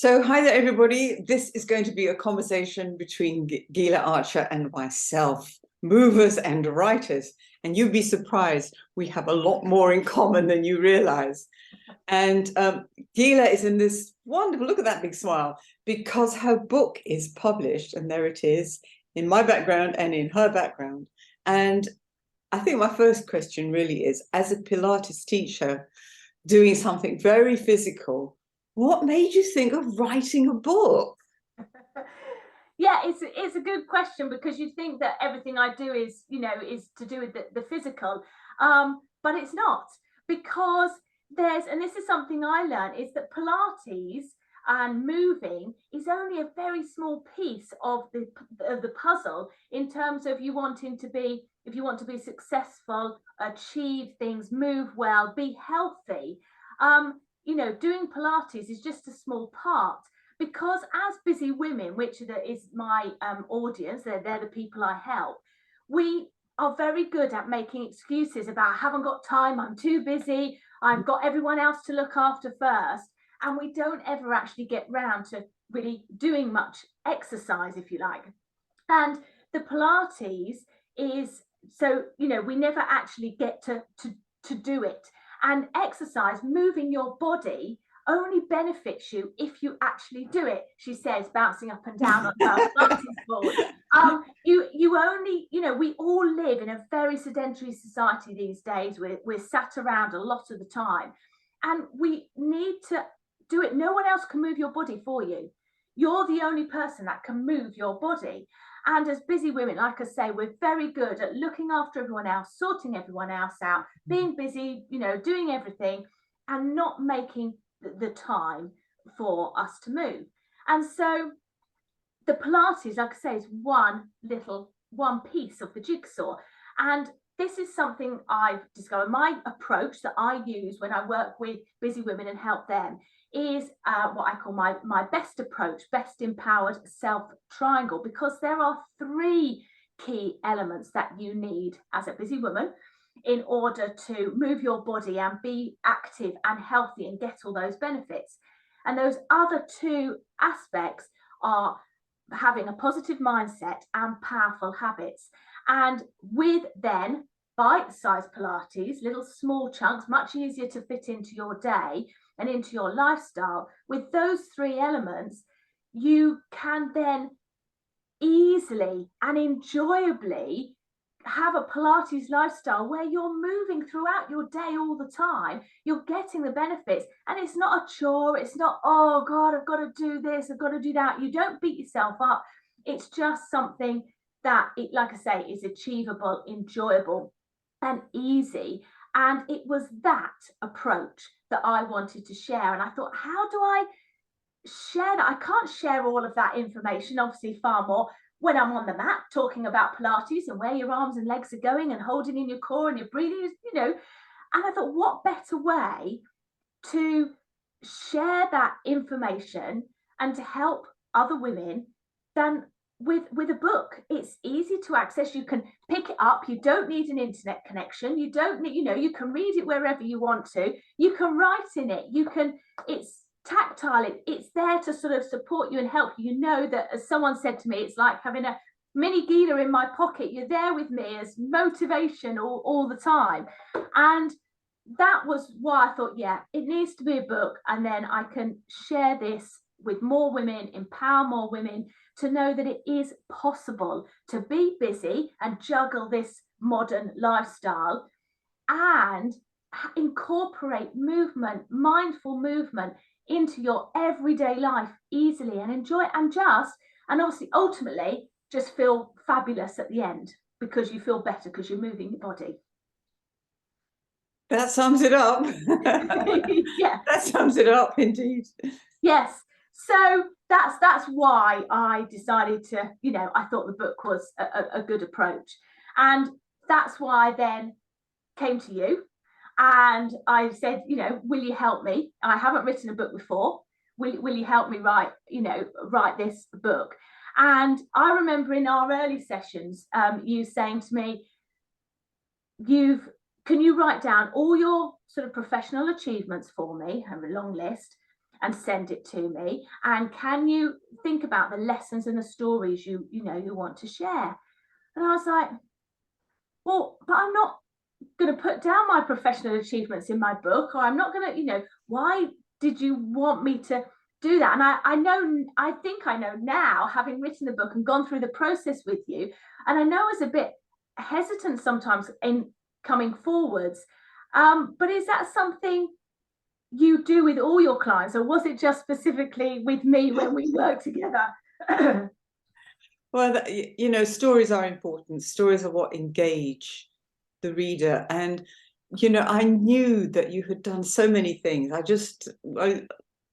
So, hi there, everybody. This is going to be a conversation between Gila Archer and myself, movers and writers. And you'd be surprised, we have a lot more in common than you realize. And Gila is in this wonderful, look at that big smile, because her book is published, and there it is, in my background and in her background. And I think my first question really is, as a Pilates teacher, doing something very physical, what made you think of writing a book? Yeah, it's a good question, because you think that everything I do is to do with the physical, but it's not, because and this is something I learned, is that Pilates and moving is only a very small piece of the puzzle, in terms of you wanting to be, if you want to be successful, achieve things, move well, be healthy. Doing Pilates is just a small part, because as busy women, which is my audience, they're the people I help, we are very good at making excuses about, I haven't got time, I'm too busy, I've got everyone else to look after first. And we don't ever actually get round to really doing much exercise, if you like. And the Pilates is, so, we never actually get to do it. And exercise, moving your body, only benefits you if you actually do it, she says, bouncing up and down on her Pilates board. You only, we all live in a very sedentary society these days. We're sat around a lot of the time, and we need to do it. No one else can move your body for you. You're the only person that can move your body. And as busy women, like I say, we're very good at looking after everyone else, sorting everyone else out, being busy, doing everything, and not making the time for us to move. And so the Pilates, like I say, is one piece of the jigsaw. And this is something I've discovered. My approach that I use when I work with busy women and help them is what I call my best approach, best empowered self triangle, because there are three key elements that you need as a busy woman in order to move your body and be active and healthy and get all those benefits. And those other two aspects are having a positive mindset and powerful habits. And with then bite-sized Pilates, little small chunks, much easier to fit into your day and into your lifestyle, with those three elements, you can then easily and enjoyably have a Pilates lifestyle where you're moving throughout your day all the time. You're getting the benefits, and it's not a chore. It's not, oh God, I've got to do this, I've got to do that. You don't beat yourself up. It's just something that, like I say, is achievable, enjoyable, and easy. And it was that approach that I wanted to share. And I thought, how do I share that? I can't share all of that information, obviously far more when I'm on the mat talking about Pilates and where your arms and legs are going and holding in your core and your breathing, And I thought, what better way to share that information and to help other women than with a book. It's easy to access. You can pick it up. You don't need an internet connection. You don't need, you can read it wherever you want to. You can write in it. It's tactile. It's there to sort of support you and help you. That, as someone said to me, it's like having a mini Gila in my pocket. You're there with me as motivation all the time. And that was why I thought, yeah, it needs to be a book, and then I can share this with more women, empower more women to know that it is possible to be busy and juggle this modern lifestyle and incorporate movement, mindful movement, into your everyday life easily and enjoy it, and obviously ultimately just feel fabulous at the end, because you feel better because you're moving your body. That sums it up. Yeah, that sums it up indeed. Yes. So that's why I decided to, I thought the book was a good approach. And that's why I then came to you and I said, will you help me? I haven't written a book before. Will you help me write this book? And I remember in our early sessions, you saying to me, can you write down all your sort of professional achievements for me? I have a long list. and send it to me? And can you think about the lessons and the stories you want to share? And I was like, well, but I'm not going to put down my professional achievements in my book, or I'm not going to, why did you want me to do that? And I think I know now, having written the book and gone through the process with you, and I know I was a bit hesitant sometimes in coming forwards. But is that something you do with all your clients, or was it just specifically with me when we work together? Well, stories are important. Stories are what engage the reader. And, I knew that you had done so many things.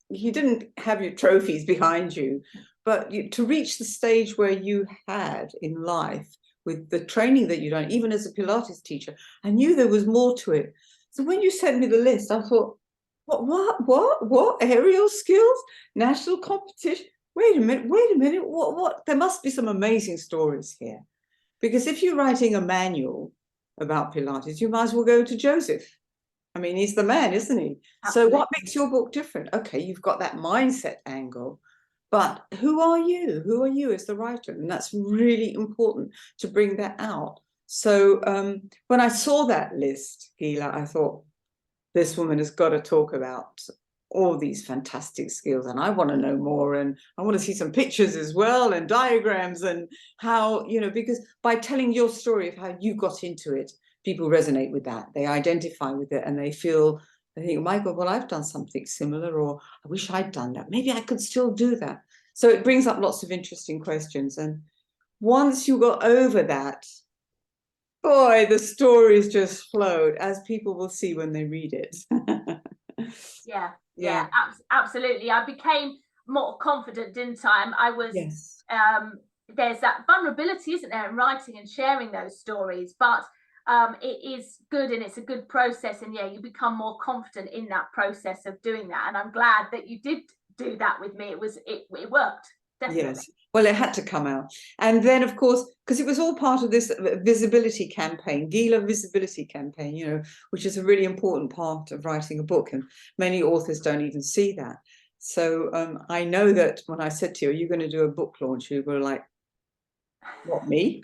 You didn't have your trophies behind you, but to reach the stage where you had in life with the training that you'd done, even as a Pilates teacher, I knew there was more to it. So when you sent me the list, I thought, what? Aerial skills, national competition? Wait a minute, what? There must be some amazing stories here. Because if you're writing a manual about Pilates, you might as well go to Joseph. I mean, he's the man, isn't he? Absolutely. So what makes your book different? Okay, you've got that mindset angle, but who are you? Who are you as the writer? And that's really important to bring that out. So when I saw that list, Gila, I thought, this woman has got to talk about all these fantastic skills, and I want to know more, and I want to see some pictures as well, and diagrams, and how, because by telling your story of how you got into it, people resonate with that, they identify with it, and they think, my God, well, I've done something similar, or I wish I'd done that, maybe I could still do that. So it brings up lots of interesting questions, and once you got over that, boy, the stories just flowed, as people will see when they read it. Yeah, absolutely. I became more confident, didn't I? I was, yes. There's that vulnerability, isn't there, in writing and sharing those stories, but it is good, and it's a good process, and you become more confident in that process of doing that. And I'm glad that you did do that with me. It worked. Definitely. Yes, well, it had to come out. And then, of course, because it was all part of this visibility campaign, Gila visibility campaign, which is a really important part of writing a book, and many authors don't even see that. So I know that when I said to you, are you going to do a book launch? You were like, what, me?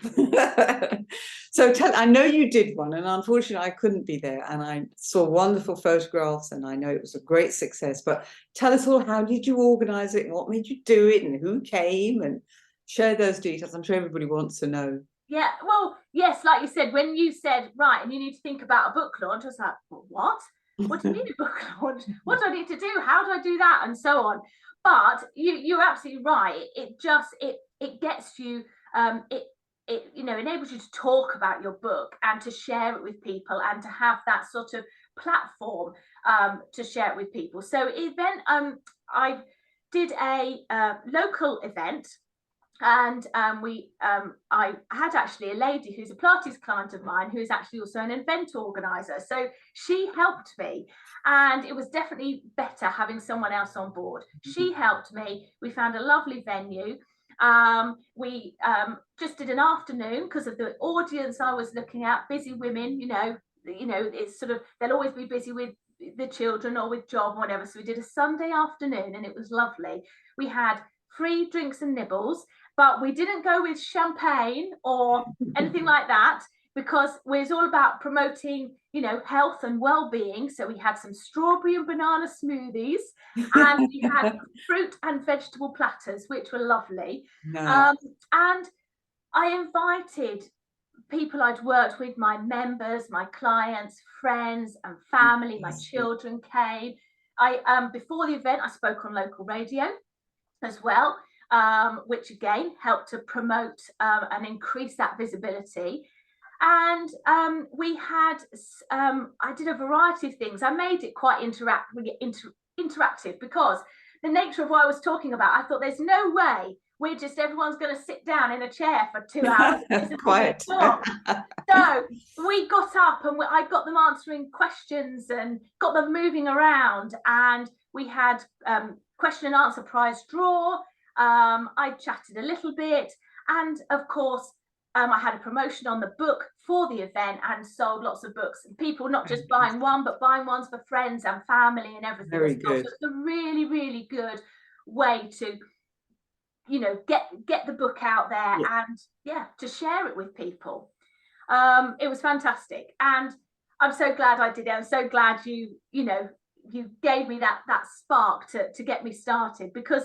So I know you did one, and unfortunately I couldn't be there, and I saw wonderful photographs, and I know it was a great success. But tell us all, how did you organize it? What made you do it, and who came? And share those details. I'm sure everybody wants to know. Yeah, well, yes, like you said, when you said, right, and you need to think about a book launch, I was like, what? What do you mean a book launch? What do I need to do? How do I do that? And so on. But you're absolutely right. It gets you, it enables you to talk about your book and to share it with people, and to have that sort of platform to share it with people. So then I did a local event, and I had actually a lady who's a Pilates client of mine, who is actually also an event organizer. So she helped me, and it was definitely better having someone else on board. She helped me. We found a lovely venue. We just did an afternoon because of the audience I was looking at, busy women, it's sort of, they'll always be busy with the children or with job or whatever. So we did a Sunday afternoon, and it was lovely. We had free drinks and nibbles, but we didn't go with champagne or anything like that, because it's all about promoting, health and well-being. So we had some strawberry and banana smoothies, and we had fruit and vegetable platters, which were lovely. Nice. And I invited people I'd worked with, my members, my clients, friends and family. My children came. Before the event, I spoke on local radio as well, which again helped to promote and increase that visibility. And we had, I did a variety of things. I made it quite interactive, because the nature of what I was talking about, I thought there's no way everyone's going to sit down in a chair for 2 hours. Quiet. So we got up, and I got them answering questions and got them moving around, and we had question and answer prize draw. I chatted a little bit, and of course I had a promotion on the book for the event and sold lots of books. People not just buying one, but buying ones for friends and family and everything. Very as well. good. So it's a really, really good way to, you know, get the book out there and to share it with people. It was fantastic, and I'm so glad I did it. I'm so glad you gave me that spark to get me started, because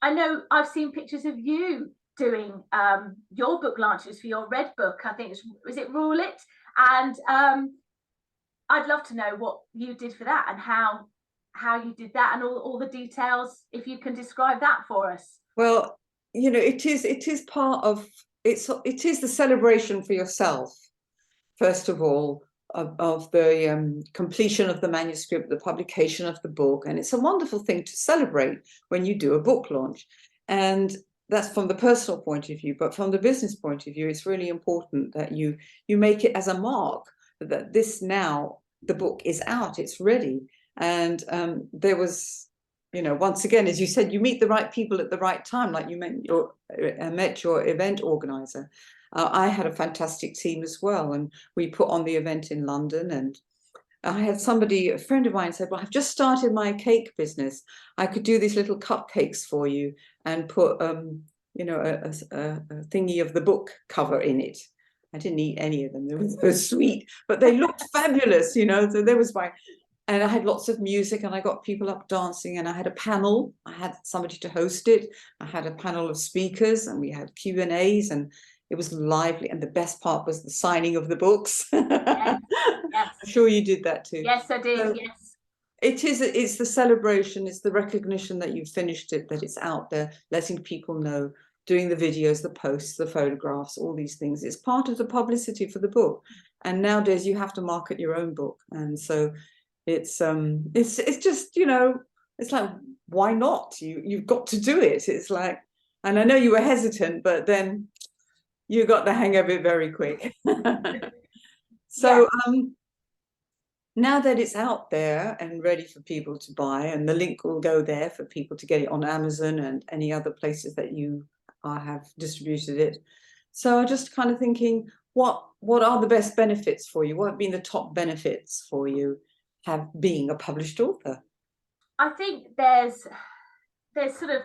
I know I've seen pictures of you doing your book launches for your red book. I think is it Rule It? And I'd love to know what you did for that and how you did that and all the details, if you can describe that for us. Well, you know, it is part of it is the celebration for yourself, first of all, of the completion of the manuscript, the publication of the book. And it's a wonderful thing to celebrate when you do a book launch. And that's from the personal point of view, but from the business point of view, it's really important that you make it as a mark that this, now the book is out, it's ready. And there was, you know, once again, as you said, you meet the right people at the right time, like you met your event organizer. I had a fantastic team as well, and we put on the event in London. And I had somebody, a friend of mine, said, well, I've just started my cake business. I could do these little cupcakes for you and put, you know, a thingy of the book cover in it. I didn't eat any of them. They were so sweet, but they looked fabulous, you know. So there was my, and I had lots of music, and I got people up dancing, and I had a panel. I had somebody to host it. I had a panel of speakers, and we had Q&As, and it was lively. And the best part was the signing of the books. Yes, yes. I'm sure you did that too. Yes, I did. So yes. it's the celebration, it's the recognition that you've finished it, that it's out there, letting people know, doing the videos, the posts, the photographs, all these things. It's part of the publicity for the book. And nowadays you have to market your own book. And so it's just, you know, it's like, why not? You've got to do it. It's like, and I know you were hesitant, but then you got the hang of it very quick. So now that it's out there and ready for people to buy, and the link will go there for people to get it on Amazon and any other places that you have distributed it. So I'm just kind of thinking, what are the best benefits for you? What have been the top benefits for you being a published author? I think there's sort of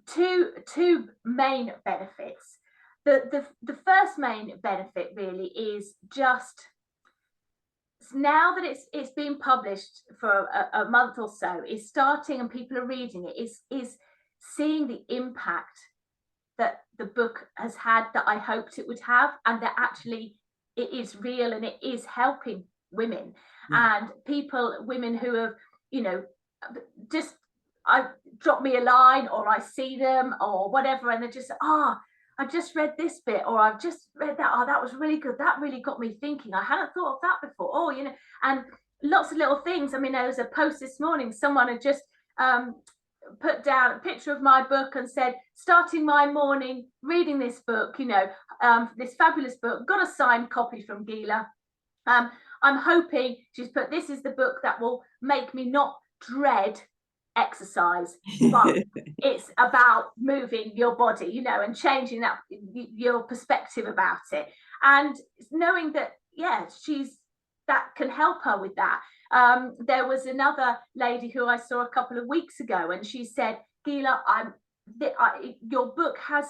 two main benefits. The first main benefit really is just, now that it's been published for a month or so, is starting and people are reading it, is seeing the impact that the book has had, that I hoped it would have, and that actually it is real and it is helping women and women who have, you know, just I drop me a line, or I see them or whatever, and they're just, I just read this bit, or I've just read that. Oh, that was really good. That really got me thinking. I hadn't thought of that before. Oh, you know, and lots of little things. I mean, there was a post this morning. Someone had just put down a picture of my book and said, starting my morning reading this book, you know, this fabulous book, got a signed copy from Gila. I'm hoping, she's put, this is the book that will make me not dread exercise, but it's about moving your body, you know, and changing that your perspective about it, and knowing that that can help her with that. There was another lady who I saw a couple of weeks ago, and she said, Gila, your book has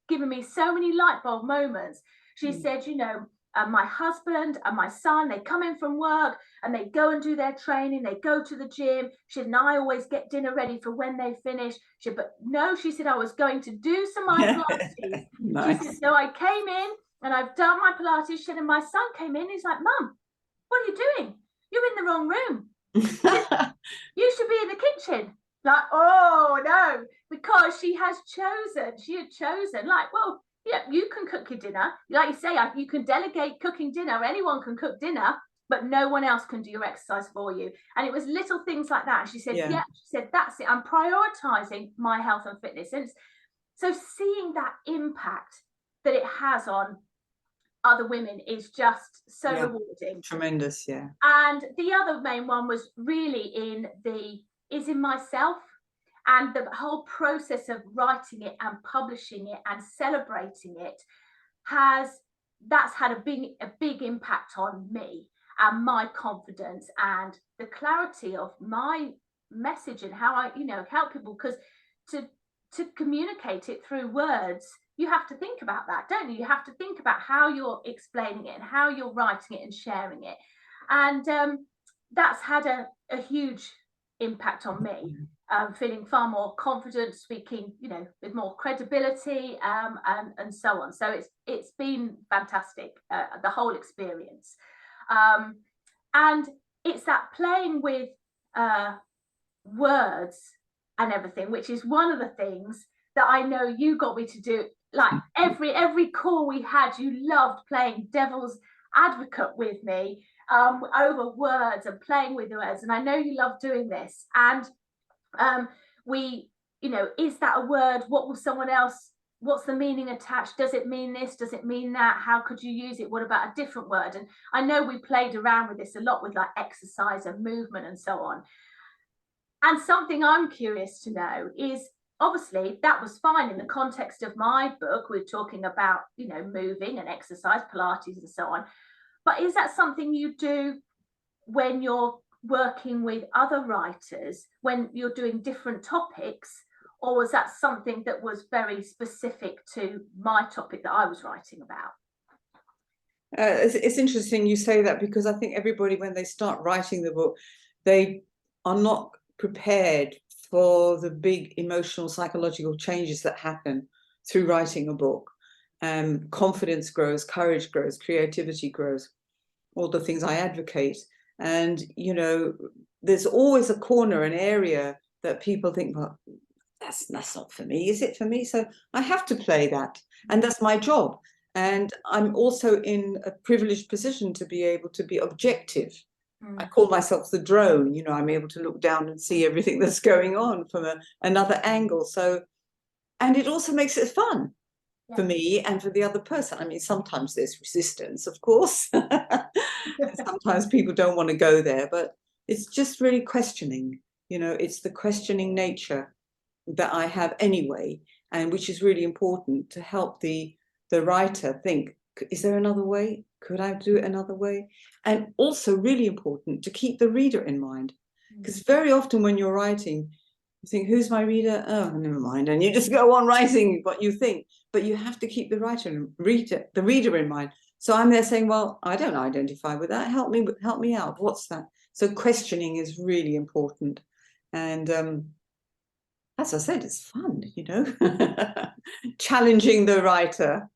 given me so many light bulb moments. She said, you know, my husband and my son, they come in from work and they go and do their training, they go to the gym. She said, and I always get dinner ready for when they finish. She said, but no, she said, I was going to do some my Pilates. Nice. She said, so I came in and I've done my Pilates. She said, and my son came in, he's like, Mum, what are you doing? You're in the wrong room. You should be in the kitchen. Like, oh no, because she had chosen, like, well, yeah, you can cook your dinner. Like you say, you can delegate cooking dinner. Anyone can cook dinner, but no one else can do your exercise for you. And it was little things like that. And she said, she said, that's it. I'm prioritizing my health and fitness. And so seeing that impact that it has on other women is just so rewarding. Tremendous, yeah. And the other main one was really in myself. And the whole process of writing it and publishing it and celebrating it that's had a big impact on me and my confidence and the clarity of my message and how I, help people. Because to communicate it through words, you have to think about that, don't you? You have to think about how you're explaining it and how you're writing it and sharing it. And that's had a huge impact on me. Feeling far more confident, speaking, with more credibility, and so on. So it's been fantastic, the whole experience. And it's that playing with words and everything, which is one of the things that I know you got me to do. Like every call we had, you loved playing devil's advocate with me over words and playing with the words. And I know you love doing this. And is that a word? What will someone else, what's the meaning attached? Does it mean this? Does it mean that? How could you use it? What about a different word? And I know we played around with this a lot with like exercise and movement and so on. And something I'm curious to know is, obviously that was fine in the context of my book. We're talking about, moving and exercise, Pilates and so on. But is that something you do when you're working with other writers, when you're doing different topics? Or was that something that was very specific to my topic that I was writing about? It's interesting you say that, because I think everybody, when they start writing the book, they are not prepared for the big emotional, psychological changes that happen through writing a book. Confidence grows, courage grows, creativity grows, all the things I advocate. And, there's always a corner, an area that people think, well, that's not for me. Is it for me? So I have to play that. And that's my job. And I'm also in a privileged position to be able to be objective. I call myself the drone. I'm able to look down and see everything that's going on from another angle. So, and it also makes it fun for me and for the other person. I mean, sometimes there's resistance, of course. Sometimes people don't want to go there, but it's just really questioning. It's the questioning nature that I have anyway, and which is really important to help the writer think, is there another way? Could I do it another way? And also really important to keep the reader in mind, because very often when you're writing, you think, who's my reader? Oh, never mind. And you just go on writing what you think, but you have to keep the reader in mind. So I'm there saying, well, I don't identify with that. Help me out. What's that? So questioning is really important. And as I said, it's fun, challenging the writer.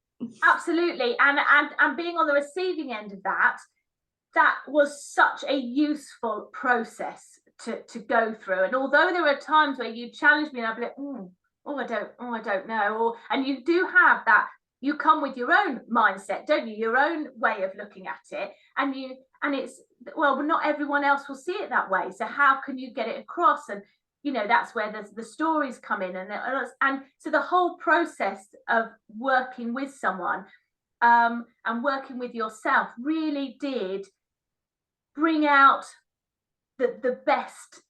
Absolutely. And being on the receiving end of that was such a useful process to go through. And although there are times where you challenge me and I'll be like, I don't know. And you do have that, you come with your own mindset, don't you? Your own way of looking at it. And it's, well, not everyone else will see it that way. So how can you get it across? And that's where the stories come in, and so the whole process of working with someone and working with yourself really did bring out the best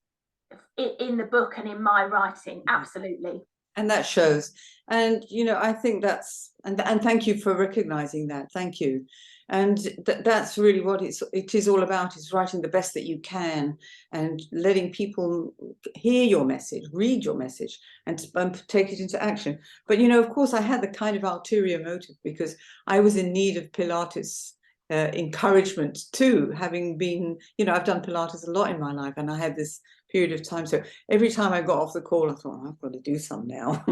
in the book and in my writing. Absolutely. And that shows. And I think that's, and thank you for recognizing that. Thank you. And that's really what it is all about, is writing the best that you can and letting people hear your message, read your message, and take it into action. But of course I had the kind of ulterior motive, because I was in need of Pilates encouragement too, having been, I've done Pilates a lot in my life, and I had this period of time. So every time I got off the call, I thought, I've got to do some now.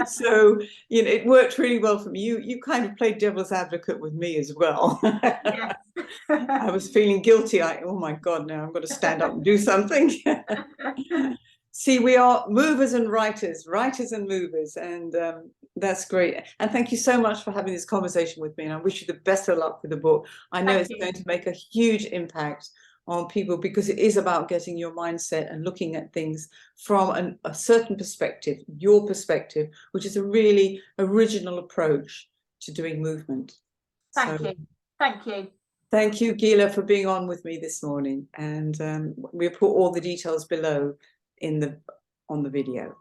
So, it worked really well for me. You kind of played devil's advocate with me as well. Yes. I was feeling guilty. Oh my God, now I've got to stand up and do something. See, we are movers and writers and movers, and that's great. And thank you so much for having this conversation with me, and I wish you the best of luck with the book. I know it's going to make a huge impact on people, because it is about getting your mindset and looking at things from a certain perspective, your perspective, which is a really original approach to doing movement. Thank you. Thank you, Gila, for being on with me this morning. And we'll put all the details below on the video.